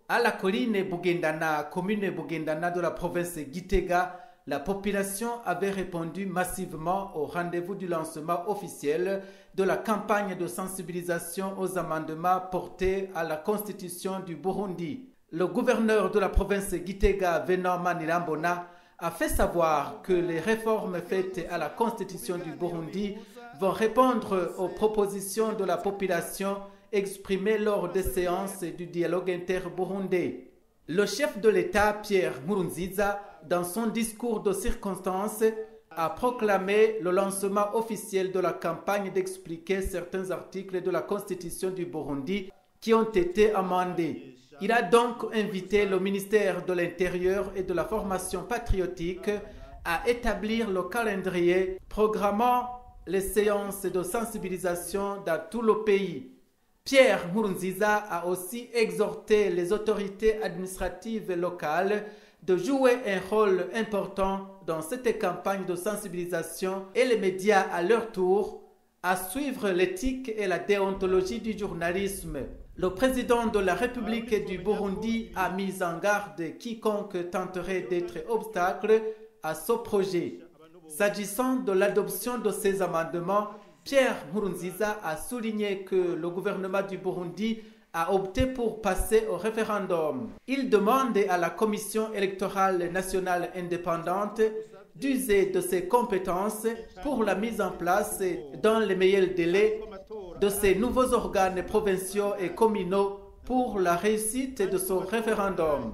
À la colline Bugendana, commune Bugendana de la province Gitega, la population avait répondu massivement au rendez-vous du lancement officiel de la campagne de sensibilisation aux amendements portés à la Constitution du Burundi. Le gouverneur de la province Gitega, Venant Manirambona, a fait savoir que les réformes faites à la Constitution du Burundi vont répondre aux propositions de la population exprimées lors des séances du dialogue inter-burundais. Le chef de l'État, Pierre Nkurunziza, dans son discours de circonstance, a proclamé le lancement officiel de la campagne d'expliquer certains articles de la Constitution du Burundi qui ont été amendés. Il a donc invité le ministère de l'Intérieur et de la Formation patriotique à établir le calendrier programmant les séances de sensibilisation dans tout le pays. Pierre Nkurunziza a aussi exhorté les autorités administratives locales de jouer un rôle important dans cette campagne de sensibilisation et les médias à leur tour à suivre l'éthique et la déontologie du journalisme. Le président de la République du Burundi a mis en garde quiconque tenterait d'être obstacle à ce projet. S'agissant de l'adoption de ces amendements, Pierre Nkurunziza a souligné que le gouvernement du Burundi a opté pour passer au référendum. Il demande à la Commission électorale nationale indépendante d'user de ses compétences pour la mise en place, dans les meilleurs délais, de ces nouveaux organes provinciaux et communaux pour la réussite de ce référendum.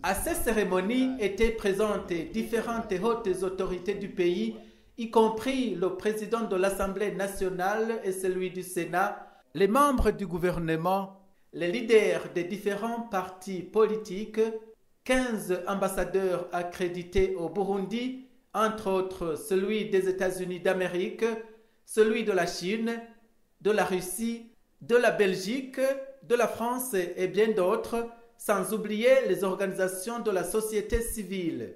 À ces cérémonies étaient présentes différentes hautes autorités du pays, y compris le président de l'Assemblée nationale et celui du Sénat, les membres du gouvernement, les leaders des différents partis politiques, 15 ambassadeurs accrédités au Burundi, entre autres celui des États-Unis d'Amérique, celui de la Chine, de la Russie, de la Belgique, de la France et bien d'autres, sans oublier les organisations de la société civile.